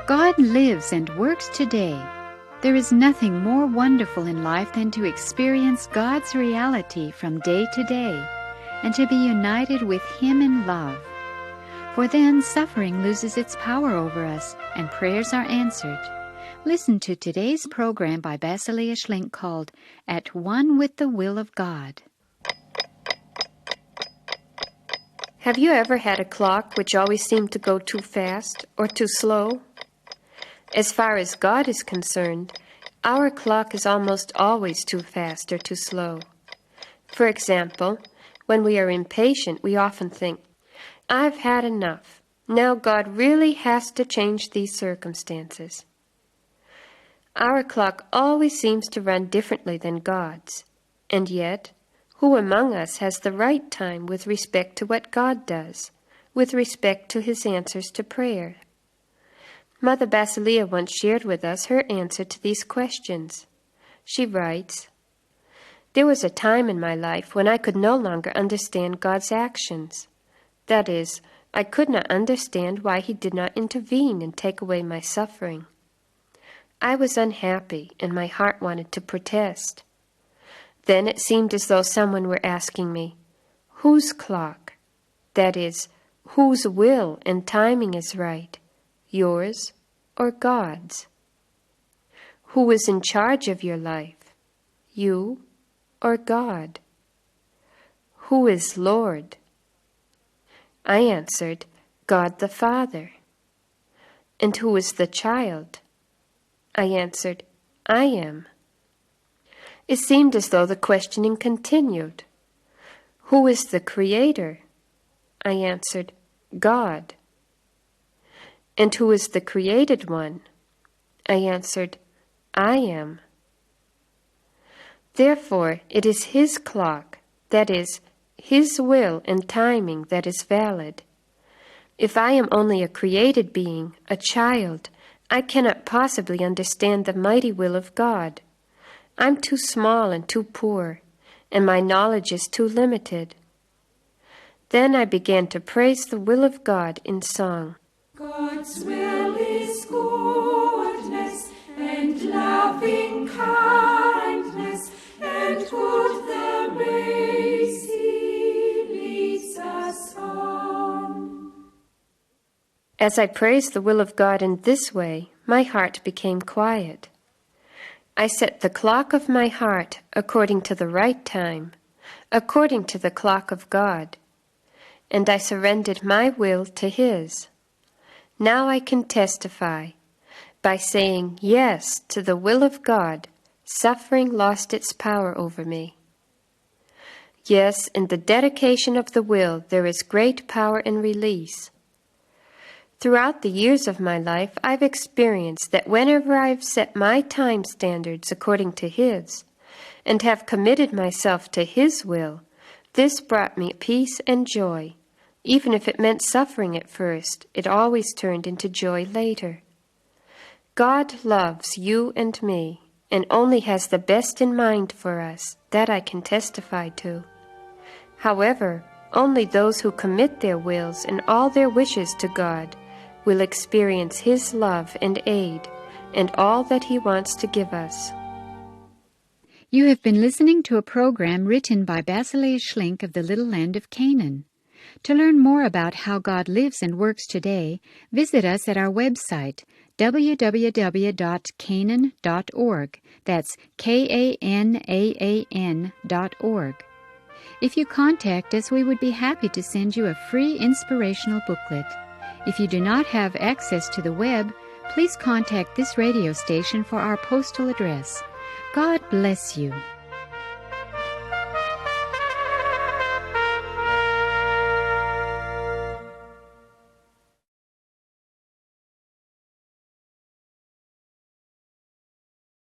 God lives and works today. There is nothing more wonderful in life than to experience God's reality from day to day and to be united with Him in love. For then suffering loses its power over us and prayers are answered. Listen to today's program by Basilea Schlink called At One with the Will of God. Have you ever had a clock which always seemed to go too fast or too slow? As far as God is concerned, our clock is almost always too fast or too slow. For example, when we are impatient, we often think, I've had enough. Now God really has to change these circumstances. Our clock always seems to run differently than God's, and yet, who among us has the right time with respect to what God does, with respect to His answers to prayer? Mother Basilea once shared with us her answer to these questions. She writes, "There was a time in my life when I could no longer understand God's actions. That is, I could not understand why He did not intervene and take away my suffering. I was unhappy, and my heart wanted to protest. Then it seemed as though someone were asking me, whose clock? That is, whose will and timing is right, yours or God's? Who is in charge of your life, you or God? Who is Lord?" I answered, "God the Father." "And who is the child?" I answered, "I am." It seemed as though the questioning continued. "Who is the Creator?" I answered, "God." "And who is the created one?" I answered, "I am." Therefore, it is His clock, that is, His will and timing that is valid. If I am only a created being, a child, I cannot possibly understand the mighty will of God. I'm too small and too poor, and my knowledge is too limited. Then I began to praise the will of God in song. God's will is goodness and loving kindness, and good the ways He leads us on. As I praised the will of God in this way, my heart became quiet. I set the clock of my heart according to the right time, according to the clock of God, and I surrendered my will to His. Now I can testify. By saying yes to the will of God, suffering lost its power over me. Yes, in the dedication of the will there is great power and release. Throughout the years of my life, I've experienced that whenever I've set my time standards according to His, and have committed myself to His will, this brought me peace and joy. Even if it meant suffering at first, it always turned into joy later. God loves you and me, and only has the best in mind for us, that I can testify to. However, only those who commit their wills and all their wishes to God will experience His love and aid, and all that He wants to give us. You have been listening to a program written by Basilea Schlink of the Little Land of Canaan. To learn more about how God lives and works today, visit us at our website, www.canaan.org. That's KANAAN.org. If you contact us, we would be happy to send you a free inspirational booklet. If you do not have access to the web, please contact this radio station for our postal address. God bless you.